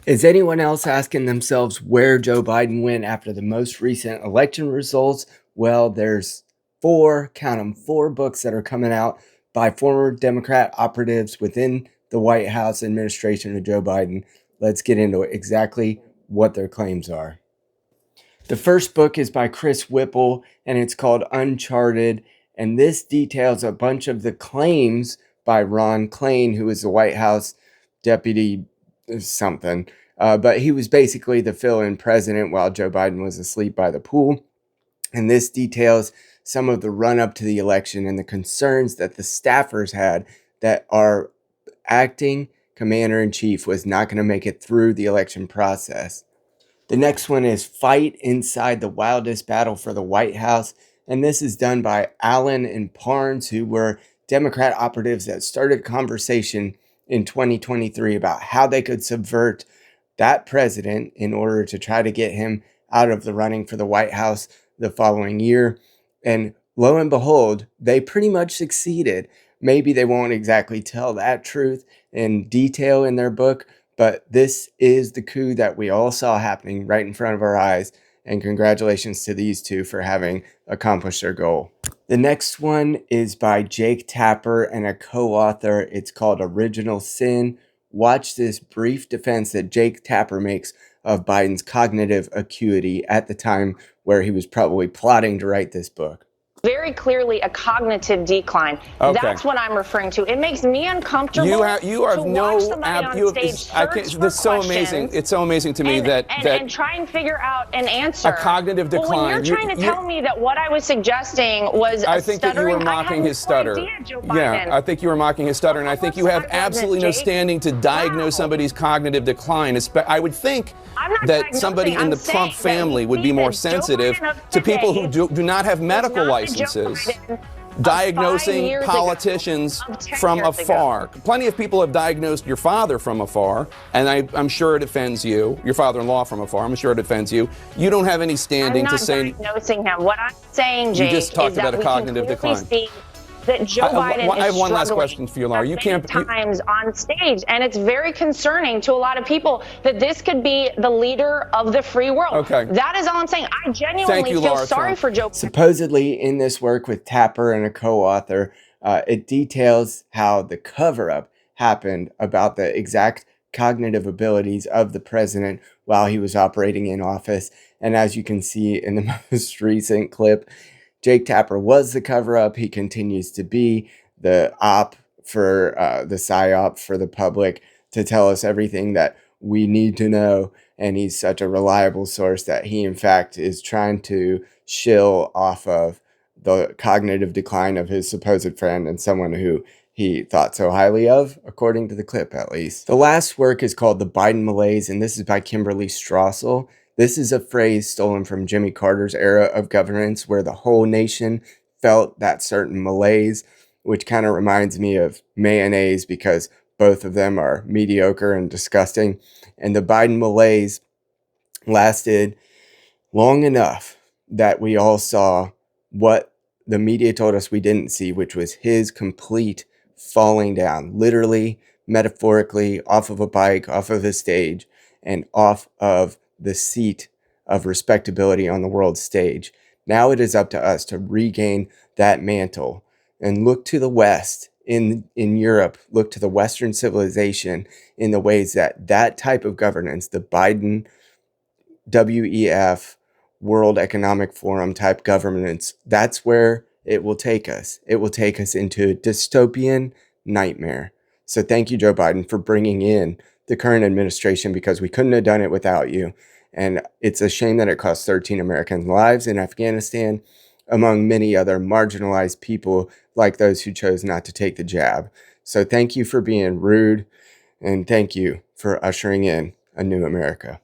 Is anyone else asking themselves where Joe Biden went after the most recent election results? Well, there's four, count them, four books that are coming out by former Democrat operatives within the White House administration of Joe Biden. Let's get into exactly what their claims are. The first book is by Chris Whipple, and it's called Uncharted. And this details a bunch of the claims by Ron Klain, who is the White House deputy something. But he was basically the fill-in president while Joe Biden was asleep by the pool. And this details some of the run-up to the election and the concerns that the staffers had that our acting commander-in-chief was not going to make it through the election process. The next one is Fight Inside the Wildest Battle for the White House. And this is done by Allen and Parnes, who were Democrat operatives that started a conversation in 2023 about how they could subvert that president in order to try to get him out of the running for the White House the following year. And lo and behold, they pretty much succeeded. Maybe they won't exactly tell that truth in detail in their book, but this is the coup that we all saw happening right in front of our eyes. And congratulations to these two for having accomplished their goal. The next one is by Jake Tapper and a co-author. It's called Original Sin. Watch this brief defense that Jake Tapper makes of Biden's cognitive acuity at the time where he was probably plotting to write this book. Very clearly a cognitive decline. Okay. That's what I'm referring to. It makes me uncomfortable. You are to watch somebody on stage this is so amazing. It's so amazing to me that try and figure out an answer. A cognitive decline. Well, when you're trying to tell me that what I was suggesting was I think that you were mocking his stutter. Yeah, I think you were mocking his stutter, and I think you have absolutely no standing to diagnose somebody's cognitive decline. I would think that somebody in the Trump family would be more sensitive to people who do not have medical licenses diagnosing politicians from afar. Plenty of people have diagnosed your father from afar, and I'm sure it offends you. Your father-in-law from afar, I'm sure it offends you. You don't have any standing to say. I'm not diagnosing him. What I'm saying, Jake, you just talked about a cognitive decline. That Joe Biden I have one last struggling question for you, Laura. You can't times on stage, and it's very concerning to a lot of people that this could be the leader of the free world. Okay. That is all I'm saying. I genuinely feel sorry for Joe. Supposedly in this work with Tapper and a co-author, it details how the cover-up happened about the exact cognitive abilities of the president while he was operating in office. And as you can see in the most recent clip, Jake Tapper was the cover-up. He continues to be the op for the psyop for the public to tell us everything that we need to know. And he's such a reliable source that he, in fact, is trying to shill off of the cognitive decline of his supposed friend and someone who he thought so highly of, according to the clip at least. The last work is called The Biden Malaise, and this is by Kimberly Strassel. This is a phrase stolen from Jimmy Carter's era of governance where the whole nation felt that certain malaise, which kind of reminds me of mayonnaise because both of them are mediocre and disgusting. And the Biden malaise lasted long enough that we all saw what the media told us we didn't see, which was his complete falling down, literally, metaphorically, off of a bike, off of a stage, and off of the seat of respectability on the world stage. Now it is up to us to regain that mantle and look to the West in Europe, look to the Western civilization in the ways that type of governance, the Biden WEF World Economic Forum type governance, that's where it will take us. It will take us into a dystopian nightmare. So thank you, Joe Biden, for bringing in the current administration because we couldn't have done it without you. And it's a shame that it cost 13 American lives in Afghanistan, among many other marginalized people like those who chose not to take the jab. So thank you for being rude, and thank you for ushering in a new America.